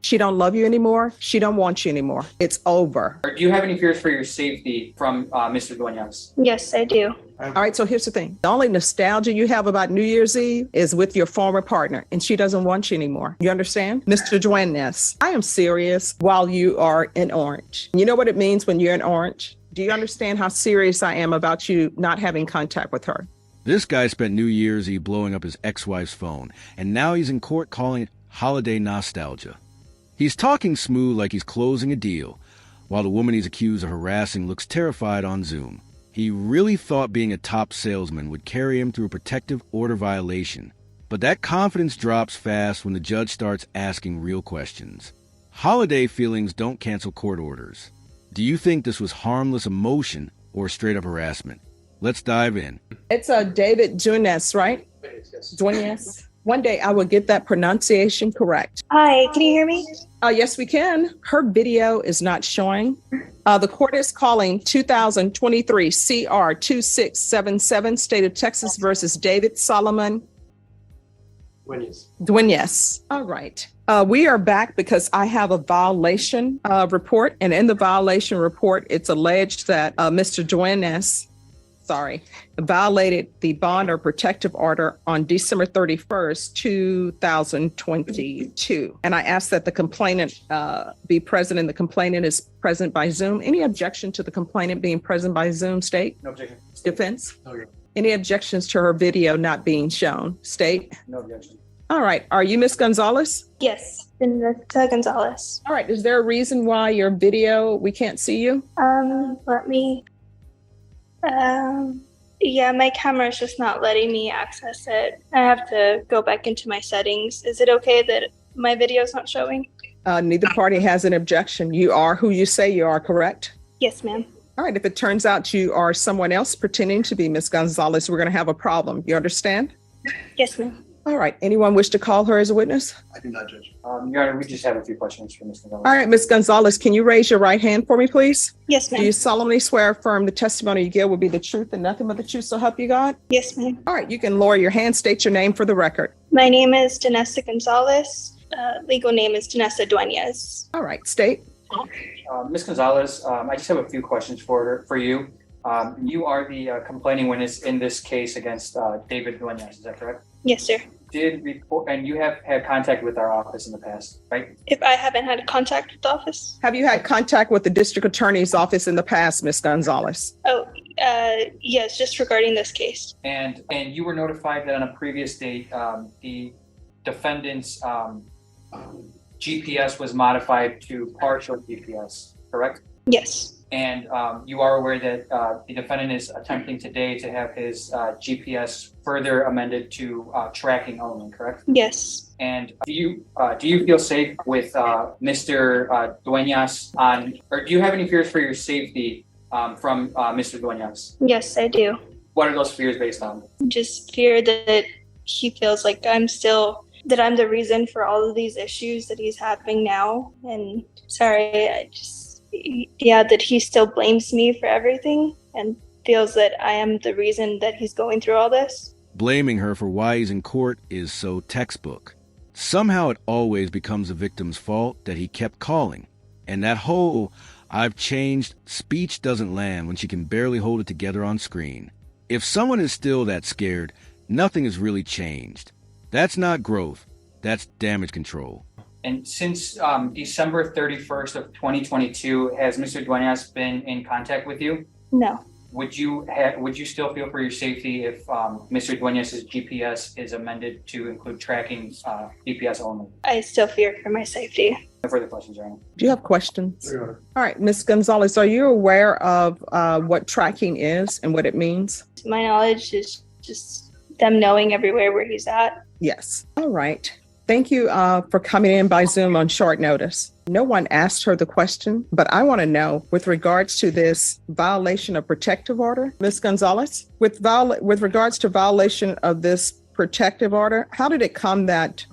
She don't love you anymore. She don't want you anymore. It's over. Do you have any fears for your safety from Mr. Duenas? Yes, I do. All right, so here's the thing. The only nostalgia you have about New Year's Eve is with your former partner, and she doesn't want you anymore. You understand? Mr. Duenas, I am serious while you are in orange. You know what it means when you're in orange? Do you understand how serious I am about you not having contact with her? This guy spent New Year's Eve blowing up his ex-wife's phone, and now he's in court calling it holiday nostalgia. He's talking smooth like he's closing a deal, while the woman he's accused of harassing looks terrified on Zoom. He really thought being a top salesman would carry him through a protective order violation. But that confidence drops fast when the judge starts asking real questions. Holiday feelings don't cancel court orders. Do you think this was harmless emotion or straight-up harassment? Let's dive in. It's David Duenas, right? Duenas. One day I will get that pronunciation correct. Hi, can you hear me? Yes, we can. Her video is not showing. The court is calling 2023 CR 2677, State of Texas versus David Solomon Duenas. All right. We are back because I have a violation report. And in the violation report, it's alleged that Mr. Duenas violated the bond or protective order on December 31st, 2022. And I ask that the complainant be present, and the complainant is present by Zoom. Any objection to the complainant being present by Zoom, State? No objection. Defense? No objection. Any objections to her video not being shown? State? No objection. All right. Are you Miss Gonzalez? Yes, Vanessa Gonzalez. All right. Is there a reason why your video, we can't see you? Let me. Yeah, my camera is just not letting me access it. I have to go back into my settings. Is it okay that my video is not showing? Neither party has an objection. You are who you say you are, correct? Yes, ma'am. All right. If it turns out you are someone else pretending to be Miss Gonzalez, we're going to have a problem. You understand? Yes, ma'am. All right. Anyone wish to call her as a witness? I do not, Judge. Your Honor, we just have a few questions for Ms. Gonzalez. All right. Miss Gonzalez, can you raise your right hand for me, please? Yes, Do ma'am. you solemnly swear or affirm the testimony you give will be the truth and nothing but the truth, so help you God? Yes, ma'am. All right. You can lower your hand. State your name for the record. My name is Vanessa Gonzalez. Legal name is Vanessa Duenas. All right. State. Ms. Gonzalez, I just have a few questions for you. You are the complaining witness in this case against David Duenas, is that correct? Yes, sir. And you have had contact with our office in the past, right? If I haven't had contact with the office? Have you had contact with the district attorney's office in the past, Miss Gonzalez? Oh, yes, just regarding this case. And you were notified that on a previous date, the defendant's GPS was modified to partial GPS, correct? Yes. And you are aware that the defendant is attempting today to have his GPS further amended to tracking only, correct? Yes. And do you feel safe with Mr. Duenas or do you have any fears for your safety from Mr. Duenas? Yes, I do. What are those fears based on? Just fear that he feels like I'm the reason for all of these issues that he's having now. And that he still blames me for everything and feels that I am the reason that he's going through all this. Blaming her for why he's in court is so textbook. Somehow it always becomes the victim's fault that he kept calling. And that whole "I've changed" speech doesn't land when she can barely hold it together on screen. If someone is still that scared, nothing has really changed. That's not growth. That's damage control. And since December 31st of 2022, has Mr. Duenas been in contact with you? No. Would you still feel for your safety if Mr. Duenas' GPS is amended to include tracking GPS only? I still fear for my safety. No further questions, Your Honor. Do you have questions? All right, Miss Gonzalez, are you aware of what tracking is and what it means? To my knowledge, is just them knowing everywhere where he's at. Yes. All right. Thank you for coming in by Zoom on short notice. No one asked her the question, but I want to know with regards to this violation of protective order, Ms. Gonzalez, with regards to violation of this protective order, how did it come that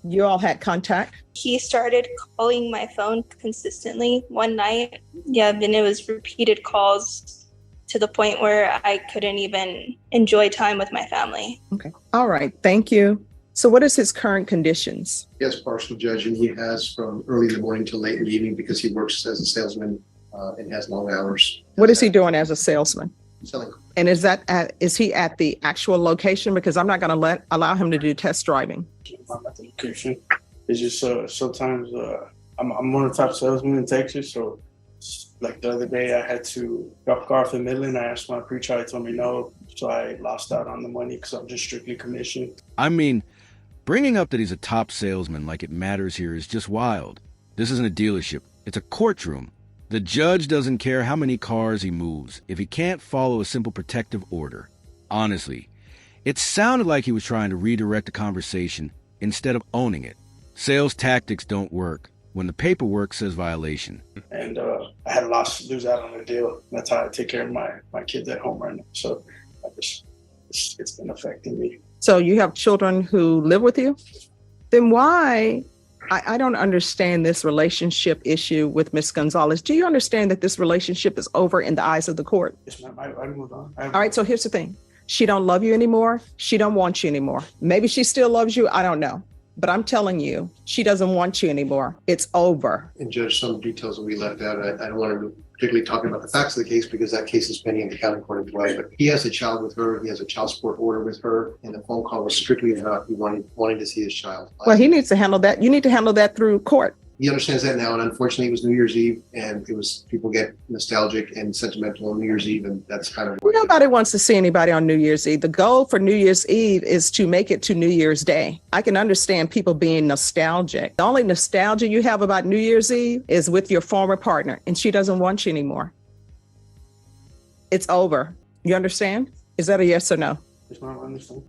you all had contact? He started calling my phone consistently one night. Yeah, then it was repeated calls to the point where I couldn't even enjoy time with my family. Okay. All right. Thank you. So what is his current conditions? He has partial judge, and he has from early in the morning till late in the evening because he works as a salesman and has long hours. What is he doing as a salesman? Selling. And is he at the actual location? Because I'm not going to allow him to do test driving. I'm at the location. It's just sometimes I'm one of the top salesmen in Texas. So like the other day, I had to drop a car off in Midland. I asked my preacher, he told me no. So I lost out on the money because I'm just strictly commissioned. I mean, bringing up that he's a top salesman like it matters here is just wild. This isn't a dealership. It's a courtroom. The judge doesn't care how many cars he moves if he can't follow a simple protective order. Honestly, it sounded like he was trying to redirect the conversation instead of owning it. Sales tactics don't work when the paperwork says violation. And I had to lose out on the deal. That's how I take care of my kids at home right now. So it's been affecting me. So you have children who live with you? Then why? I don't understand this relationship issue with Ms. Gonzalez. Do you understand that this relationship is over in the eyes of the court? Yes, ma'am. I moved on. All right, so here's the thing. She don't love you anymore. She don't want you anymore. Maybe she still loves you. I don't know. But I'm telling you, she doesn't want you anymore. It's over. And Judge, some details will be left out. I don't want to particularly talk about the facts of the case because that case is pending in the county court as well. But he has a child with her. He has a child support order with her. And the phone call was strictly about he wanting to see his child. Well, he needs to handle that. You need to handle that through court. He understands that now, and unfortunately, it was New Year's Eve, and it was people get nostalgic and sentimental on New Year's Eve, and that's kind of nobody wants to see anybody on New Year's Eve. The goal for New Year's Eve is to make it to New Year's Day. I can understand people being nostalgic. The only nostalgia you have about New Year's Eve is with your former partner, and she doesn't want you anymore. It's over. You understand? Is that a yes or no? Yes, ma'am, I understand.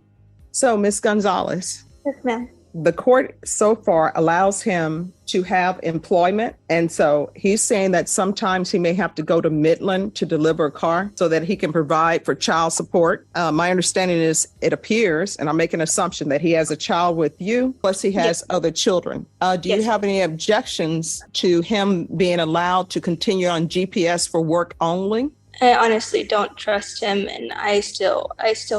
So, Ms. Gonzalez. Yes, ma'am. The court so far allows him to have employment. And so he's saying that sometimes he may have to go to Midland to deliver a car so that he can provide for child support. My understanding is it appears, and I'm making an assumption, that he has a child with you, plus he has other children. Do you have any objections to him being allowed to continue on GPS for work only? I honestly don't trust him, and I still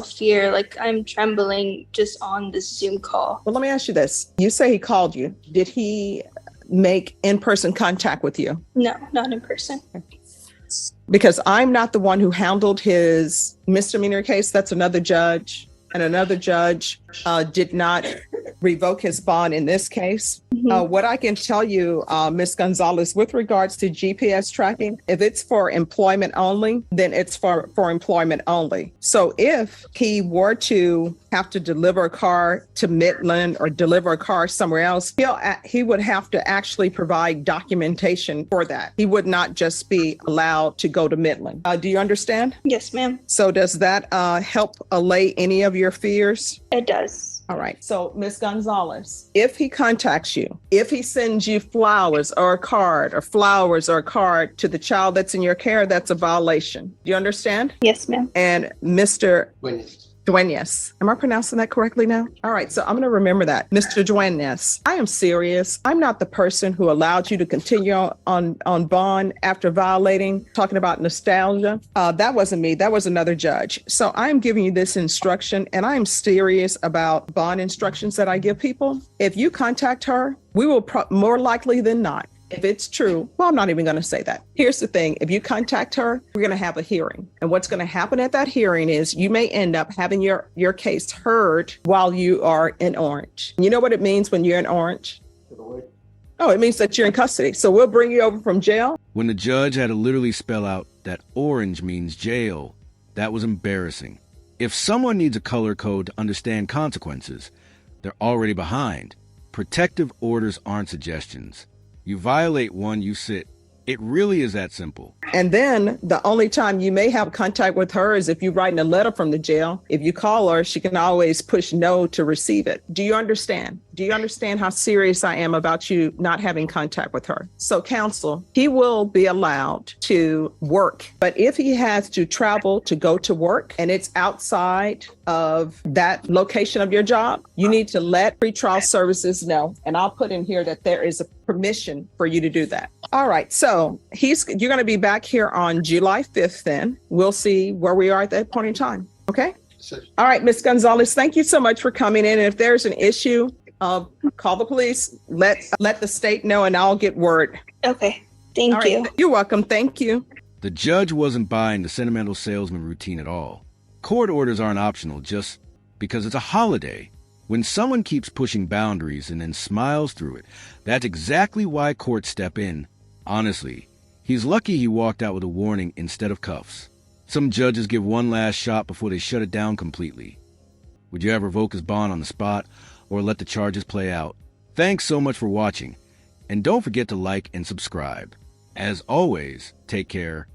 fear, like I'm trembling just on this Zoom call. Well, let me ask you this. You say he called you. Did he make in-person contact with you? No, not in person. Because I'm not the one who handled his misdemeanor case. That's another judge. And another judge did not revoke his bond in this case. What I can tell you, Ms. Gonzalez, with regards to GPS tracking, if it's for employment only, then it's for employment only. So if he were to have to deliver a car to Midland or deliver a car somewhere else, he would have to actually provide documentation for that. He would not just be allowed to go to Midland. Do you understand? Yes, ma'am. So does that help allay any of your fears? It does. All right. So, Ms. Gonzalez, if he contacts you, if he sends you flowers or a card to the child that's in your care, that's a violation. Do you understand? Yes, ma'am. And Mr. Duenas. Am I pronouncing that correctly now? All right. So I'm going to remember that. Mr. Duenas, I am serious. I'm not the person who allowed you to continue on bond after violating, talking about nostalgia. That wasn't me. That was another judge. So I'm giving you this instruction, and I'm serious about bond instructions that I give people. If you contact her, we will more likely than not. If it's true, well, I'm not even going to say that. Here's the thing. If you contact her, we're going to have a hearing. And what's going to happen at that hearing is you may end up having your case heard while you are in Orange. You know what it means when you're in Orange? Oh, it means that you're in custody. So we'll bring you over from jail. When the judge had to literally spell out that orange means jail, that was embarrassing. If someone needs a color code to understand consequences, they're already behind. Protective orders aren't suggestions. You violate one, you sit. It really is that simple. And then the only time you may have contact with her is if you're writing a letter from the jail. If you call her, she can always push no to receive it. Do you understand? Do you understand how serious I am about you not having contact with her? So counsel, he will be allowed to work. But if he has to travel to go to work and it's outside of that location of your job, you need to let pretrial services know. And I'll put in here that there is a permission for you to do that. All right. So you're going to be back here on July 5th then. We'll see where we are at that point in time. Okay? All right, Ms. Gonzalez, thank you so much for coming in. And if there's an issue, call the police, let the state know, and I'll get word. Okay. Thank All right, you. you're welcome. Thank you. The judge wasn't buying the sentimental salesman routine at all. Court orders aren't optional just because it's a holiday. When someone keeps pushing boundaries and then smiles through it, that's exactly why courts step in. Honestly, he's lucky he walked out with a warning instead of cuffs. Some judges give one last shot before they shut it down completely. Would you ever revoke his bond on the spot or let the charges play out? Thanks so much for watching, and don't forget to like and subscribe. As always, take care